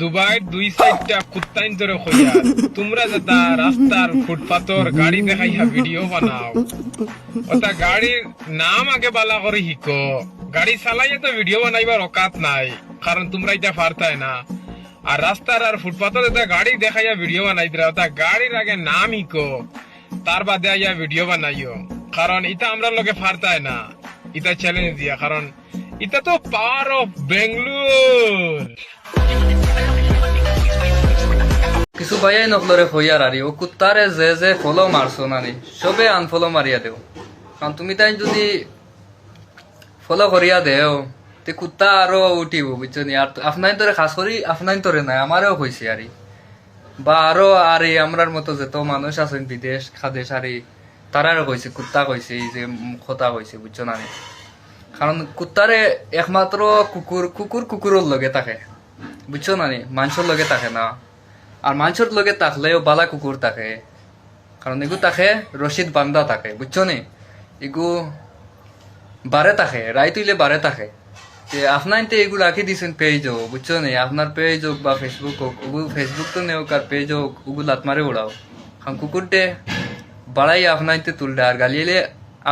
দুবাইর দুই সাইডটা কুত্তাইন ধরে হইয়া তোমরা যেটা রাস্তার ফুটপাতর গাড়ি দেখাইয়া ভিডিও বানাও ওটা গাড়ির নাম আগে বালা করে শিখো। গাড়ি চালাইয়া তো ভিডিও বানাইবার অকাত নাই, কারণ তোমরা এটা পারতাই না। আর রাস্তার আর ফুটপাতর যেটা গাড়ি দেখাইয়া ভিডিও বানাই দিলা ওটা গাড়ির আগে নাম শিখো, তার বাদে আইয়া ভিডিও বানাইও। কারণ এটা আমরা লোকে পারতাই না, এটা চ্যালেঞ্জ দিয়া। কারণ এটা তো পাওয়ার অফ বেঙ্গলোর। কিছু ভাইয়াই নকলরে হইয়ার আরি ও কুত্তারে যে যে ফলো মারছো নানি সবে আনফলো মারিয়া দেও। কারণ তুমি তাই যদি ফলো করিয়া দেও তে কুত্তা আরো উঠিব, বুঝছো নি? আর আপনার তোরে খাস করি আপনার তোরে নাই আমারও হয়েছে আরি, বা আরো আরে আমরার মতো যত মানুষ আছেন বিদেশ খাদেশ আরি তারারও কইছে, কুত্তা কইছে এই যে কথা কইছে, বুঝছো না? কারণ কুত্তারে একমাত্র কুকুরের লগে থাকে, বুঝছো না? মানুষের লগে থাকে না। আর মানুষের লগে থাকলেও বালা কুকুর থাকে, কারণ এগু থাকে রশিদ বান্ধা থাকে, বুঝছো নি? এগু বারে থাকে, রায় তুইলে বারে থাকে। আপনার এগুলো রাখি দিচ্ছেন পেজ হোক, বুঝছো নি? আপনার পেজ হোক বা ফেসবুক হোক, ফেসবুক তো নেও আর পেজ হোক ওগুলো লাত মারে উড়াও। কারণ কুকুরটে বাড়াই আপনার তুললে আর গালিয়ে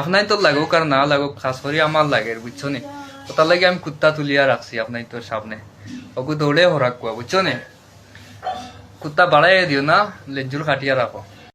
আপনার তো লাগুক আর না লাগুক, খাস করে আমার লাগে, বুঝছো নি? ওটার লাগে আমি কুত্তা তুলিয়া রাখছি আপনার তোর সামনে, ওগু দৌড়ে হরাক কুয়া, বুঝছো নি? কুত্তা বাড়াই দিও না, লেজুর কাটিয়া রাখো।